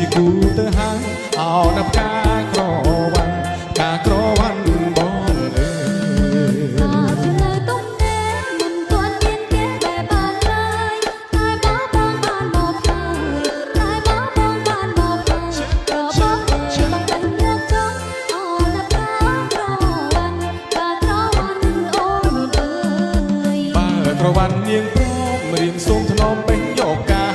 ជាគូទៅហើយអោណាប់ការក្រវ៉ាន់ការក្រវ៉ាន់បងអើយជាលើទុំទេមិនទាន់មានគេបែបបានឡើយតែបងបានមកហើយតែបងបានមកហើយក៏បងអើយបងតែយកចង់អោណាប់ការក្រវ៉ាន់ការក្រវ៉ាន់អូនអើយបើក្រវ៉ាន់នាងព្រមរៀងសូមថ្នមពេញយកការ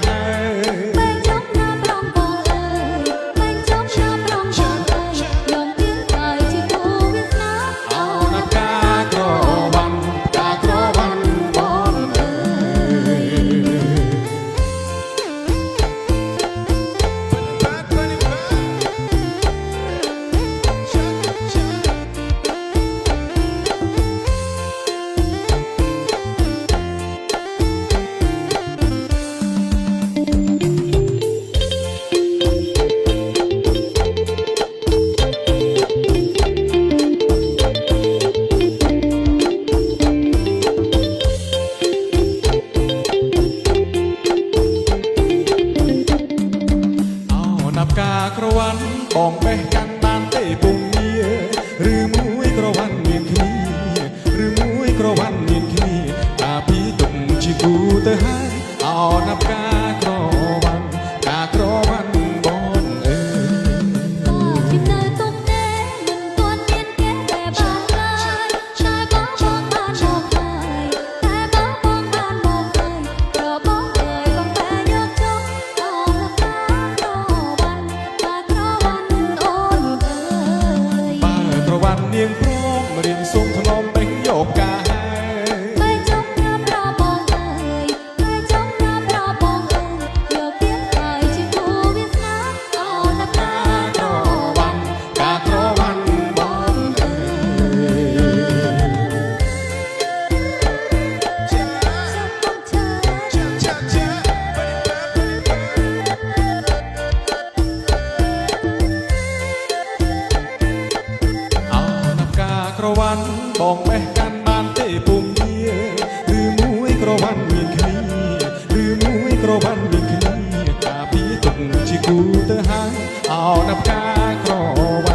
ការក្រវ៉ាន់បងបេះកាន់បានទេពុំងារឬមួយក្រវ៉ាន់មានគ្នាឬមួយក្រវ៉ាន់មានគ្នាតាពីទុកជាគូទៅហើយអោណាប់ការក្រវ៉ាន់ការក្រវ៉ាន់បងអើយជានៅទុំទេមិនទាន់មានគេបែបបានឡើយតែបងបានមកហើយតែបងបានមកហើយក៏បងអើយបងតែយកចង់អោណាប់ការក្រវ៉ាន់ក្រវ៉ាន់នាងព្រមរៀងសូមថ្នមពេញយកការបែចង់ណាប់របងអើយបែចង់ណាប់របងអើយយកទៀតហើយជាគូវាស្នាអូណាប់ការក្រវ៉ាន់ការក្រវ៉ាន់បងអើក្រវ៉ាន់បងបេះកាន់បានទេពុំងារឬមួយក្រវ៉ាន់មានគ្នាឬមួយក្រវ៉ាន់មានគ្នាតាពីទុកជាគូទៅហើយអោណាប់ការក្រវ៉ាន់